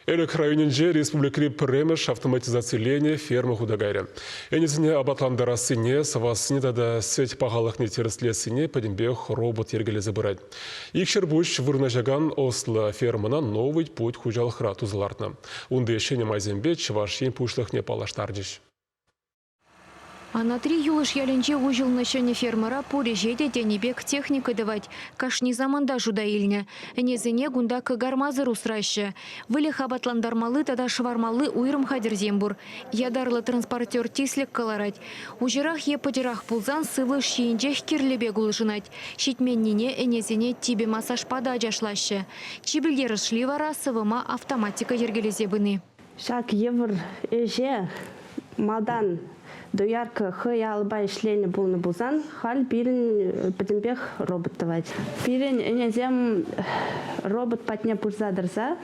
Элек районенже республикри премеш автоматизацияление ферма худагайры. Энезіне абатландарасыне, савасыне да сеть пағалықны терслесіне подембех робот ергелезі бұрайды. Икшер бұш вырнажаган Осло фермана новый путь хужалықра тузылартына. Унды шене майзембе чываш ен пушлықне палаштардыш. А на 3 юлыш яленче ужил начане фермера пуре жеде денебек техника давать. Кашни заманда жуда ильня. Незене гунда кагармазыр усраща. Выли хабатландармалы тада швармалы уйрым хадерзембур. Ядарлы транспортер тислек каларать. Ужирах е подирах пулзан сывы шиенчех кирлебе гулжынать. Щитменнине энезене тибе массаж пада жашлаща. Чибілдері шливара сывыма автоматика ергелезебыны. Шак евр эже мадан доярка хыя албай шлені болны болзан, хал бирін бідінбек роботтывать. Бирін энезем робот патне пұрзадырза,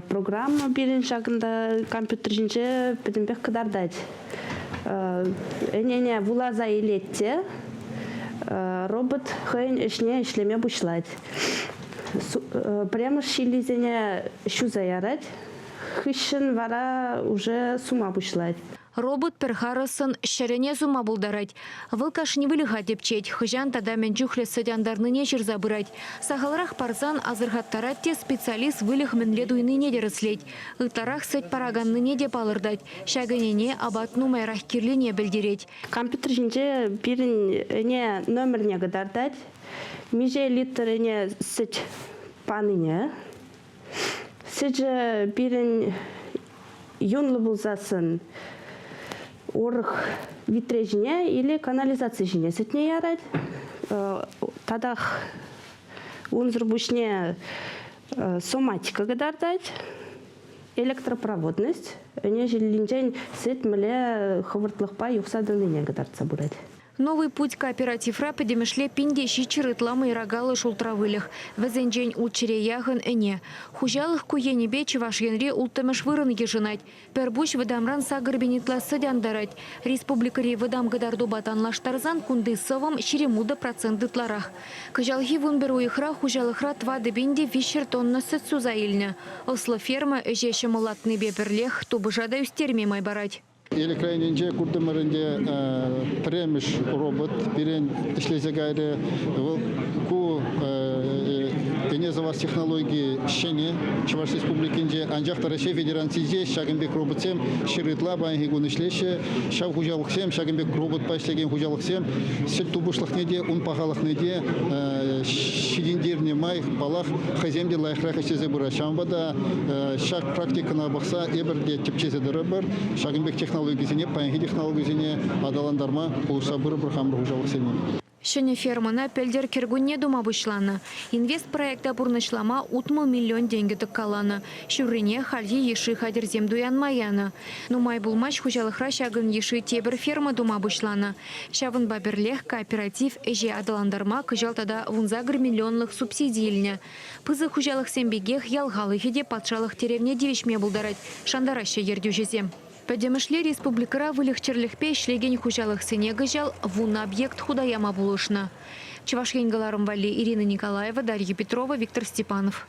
программа бирін шагында компьютер жінже бідінбек кыдардать. Энене вулаза елетте, робот хыйын ішне ішлеме бұшлать. Прямо шилизене шу заярать, хыщен вара уже сума бұшлать. Робот перхарасын шарене зума булдарать. Вылкаш не вылыха депчеть, хыжан тада менчухле садяндарны нечер забырать. Сахаларах парзан азырхаттаратте специалист вылых менледуйны неде рыслеть. Ытарах сеть параганны неде палырдать. Шагынене абатну майрах кирлене білдереть. Компьютер жинже бирин не номерне гадардать. Меже литерне сеть паныне. Сеть же бирин юнлы булзасын. Орых витрежіне или канализация жіне сетне ярать. Тадах унзыр бушне соматика гадардать, электропроводность, нежели линжен сет мле хавыртлықпа юқсадылыне гадардца бурать. Новый путь кооператив рапеде мешле пинде щичерытлама и рогалы шултравылях. Везенжень улчере яхын эне. Хужалых куенебе чеваш янре ултамеш вырын ежынать. Пербуш выдамран сагырбенитла садяндарать. Республикари выдам гадарду батанлаштарзан кунды сывам щеремуда процентытларах. Кыжалхи вунберу ихра хужалыхра твады бинде вишер тонна сетсу заильня. Осло ферма эжеше мулатны беперлех тубыжада үстерме майбарать. Или крайненче курдымарынде премеш робот берен ишлесе гайры ку энезавас технологии щене Чуваш республикинде анжақта Россия Федерациизе шагынбек роботсем ширытла байгун ишлеше шав хужалықсем шагынбек робот пайшлеген хужалықсем сет тубушлық неде ун пағалық неде шидиндерне май балах хаземде лайхрах иштезе бура шамбада шаг практикана бақса эберде типчезе дырыбыр шагынбек технологиясыне пайги технологиясыне адаландарма улса бұры хамыр хужалықсеме. Шене фермана пельдер кергунне дума бұшланы. Инвест проекта бұрнышлама утмы миллион деньги тыққаланы. Шүріне халде еші хадерзем дуянмаяны. Нумай булмаш хужалықра шагын еші тебір ферма дума бұшланы. Шавын баберлех кооператив эже адаландарма кыжалтада вунзагыр миллионлық субсидийліне. Пызы хужалық сембегех ялғалы хеде патшалық теревне девишме бұлдарать. Шандарашы ердюжезем. Подемышле республикара вылегчерлихпе шлеген хужалых сенегі жал вун объект худаяма булышна. Чувашенгаларым Вали, Ирина Николаева, Дарья Петрова, Виктор Степанов.